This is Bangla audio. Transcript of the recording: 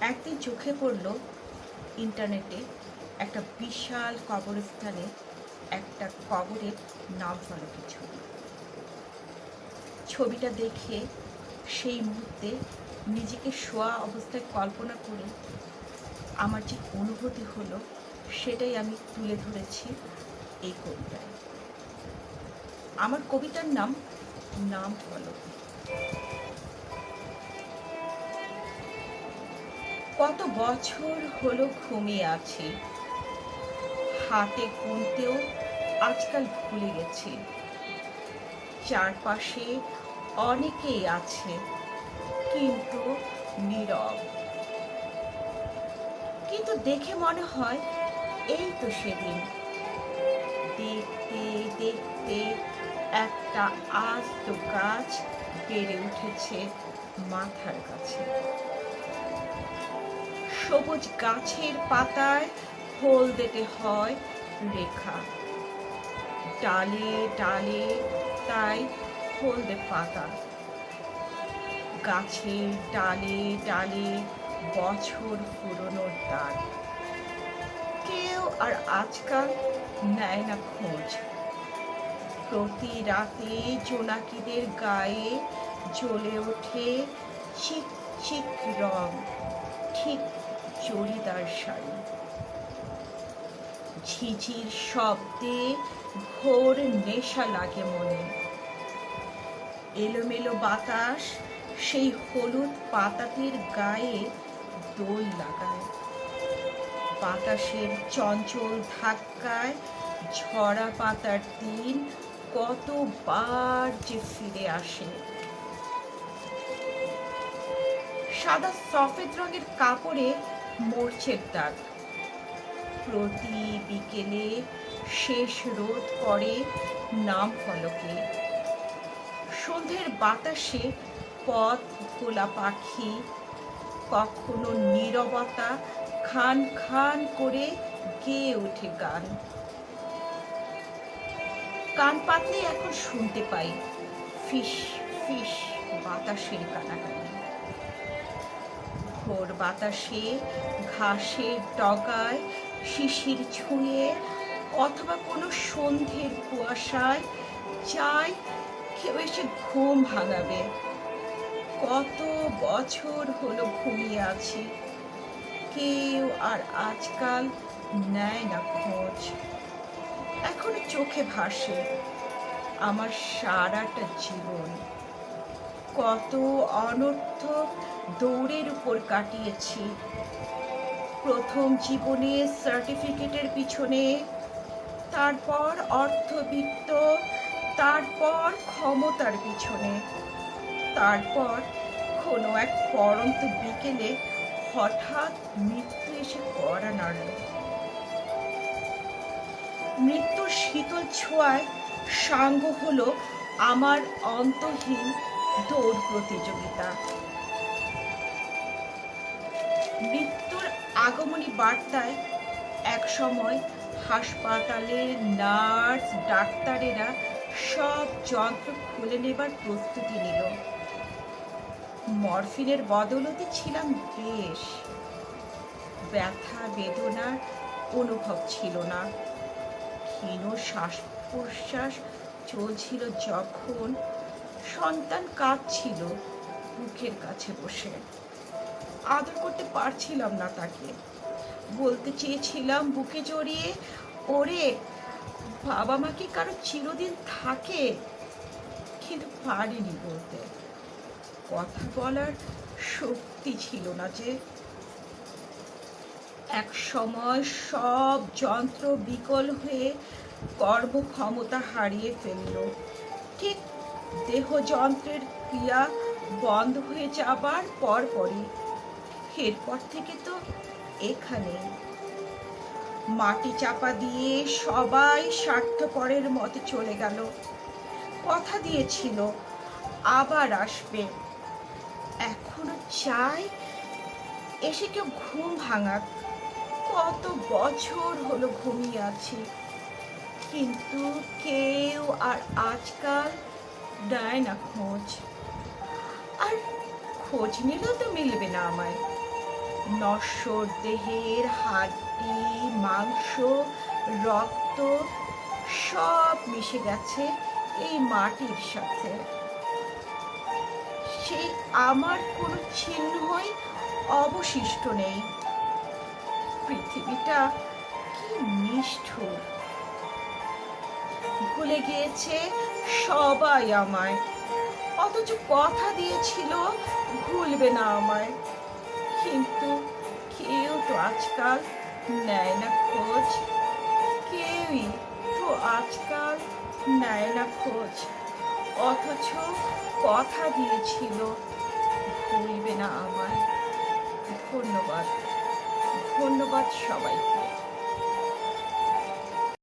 একদিন চোখে পড়ল ইন্টারনেটে একটা বিশাল কবরস্থানে একটা কবরের নাম ফলকের ছবি। ছবিটা দেখে সেই মুহূর্তে নিজেকে শোয়া অবস্থায় কল্পনা করে আমার যে অনুভূতি হলো সেটাই আমি তুলে ধরেছি এই কবিতায়। আমার কবিতার নাম নাম ফলক। কত বছর হলো ঘুমিয়ে আছি, হাতে গুনতেও আজকাল ভুলে গেছি। চারপাশে অনেকেই আছে কিন্তু নীরব। কিন্তু দেখে মনে হয় এই তো সেদিন। দেখতে দেখতে একটা আস্ত গাছ বেড়ে উঠেছে মাথার কাছে। সবুজ গাছের পাতায় হলদেটে হয় রেখা, ডালে ডালে তাই হলদে পাতা। গাছের ডালে ডালে বছর পুরনো দাগ। কেউ আর আজকাল নেয় না খোঁজ। প্রতি রাতে জোনাকিদের গায়ে জ্বলে ওঠে চিক চিক রং, ঠিক চড়িদার শাড়ি। ঝিঝির শব্দে ঘোর নেশা লাগে মনে। এলোমেলো বাতাস সেই হলুদ পাতাটির গায়ে দোল লাগায়। বাতাসের চঞ্চল ধাক্কায় ঝরা পাতার দিন কতবার যে ফিরে আসে। সাদা সফেদ রঙের কাপড়ে মোর্চের দাগ। প্রতি বিকেলে শেষ রোদ পড়ে নাম ফলকে। সন্ধ্যের বাতাসে পথ গোলা পাখি কখনো নীরবতা খান খান করে গেয়ে ওঠে গান। কান পাতলে এখন শুনতে পাই ফিস ফিস বাতাসের কানাকানি। ভোর বাতাসে ঘাসের ডগায় শিশির ছুঁয়ে অথবা কোনো সন্ধ্যের কুয়াশায় চাই কেউ এসে ঘুম ভাঙাবে। কত বছর হলো ঘুমিয়ে আছি, কেউ আর আজকাল নেয় না খোঁজ। এখনো চোখে ভাসে আমার সারাটা জীবন। কত অনর্থক দৌড়ের উপর কাটিয়েছি। প্রথম জীবনে সার্টিফিকেটের পিছনে, তারপর অর্থবিত্ত, তারপর ক্ষমতার পিছনে, তারপর কোনো এক পরন্ত বিকেলে হঠাৎ মৃত্যু এসে কড়া নাড়ল। মৃত্যুর শীতল ছোঁয়ায় সাঙ্গ হলো আমার অন্তহীন দৌড় প্রতিযোগিতা। মৃত্যুর আগমনী বার্তায় এক সময় হাসপাতালের নার্স ডাক্তারেরা সব যন্ত্র খুলে নেবার প্রস্তুতি নিল। মরফিনের বদৌলতে ছিলাম বেশ। ব্যথা বেদনার অনুভব ছিল না। ক্ষীণ শ্বাস প্রশ্বাস চলছিল যখন সন্তান কাঁদছিল বুকের কাছে বসে। আদর করতে পারছিলাম না তাকে। বলতে চেয়েছিলাম বুকে জড়িয়ে, ওরে বাবা মা কি কারো চিরদিন থাকে? কিন্তু পারিনি বলতে। কথা বলার শক্তি ছিল না যে। এক সময় সব যন্ত্র বিকল হয়ে কর্মক্ষমতা হারিয়ে ফেলল। ঠিক দেহযন্ত্রের ক্রিয়া বন্ধ হয়ে যাবার পরপরই। এরপর থেকে তো এখানে মাটি চাপা দিয়ে সবাই স্বার্থপরের মতো চলে গেল। কথা দিয়েছিল আবার আসবে। এখনো চাই এসে কেউ ঘুম ভাঙাক। কত বছর হলো ঘুমিয়ে আছি, কিন্তু কেউ আর আজকাল দেয় না খোঁজ। আর খোঁজ নিলেও তো মিলবে না আমায়। নশ্বর দেহের হাড্ডি, মাংস, রক্ত সব মিশে গেছে এই মাটির সাথে। সেই আমার কোনো চিহ্নই অবশিষ্ট নেই। পৃথিবীটা কি নিষ্ঠুর! ভুলে গিয়েছে সবাই আমায়, অথচ কথা দিয়েছিল ভুলবে না আমায়। কিন্তু কেউ তো আজকাল নেয় না খোঁজ, কেউই তো আজকাল নেয় না খোঁজ, অথচ কথা দিয়েছিল ভুলবে না আমায়। ধন্যবাদ, ধন্যবাদ সবাইকে।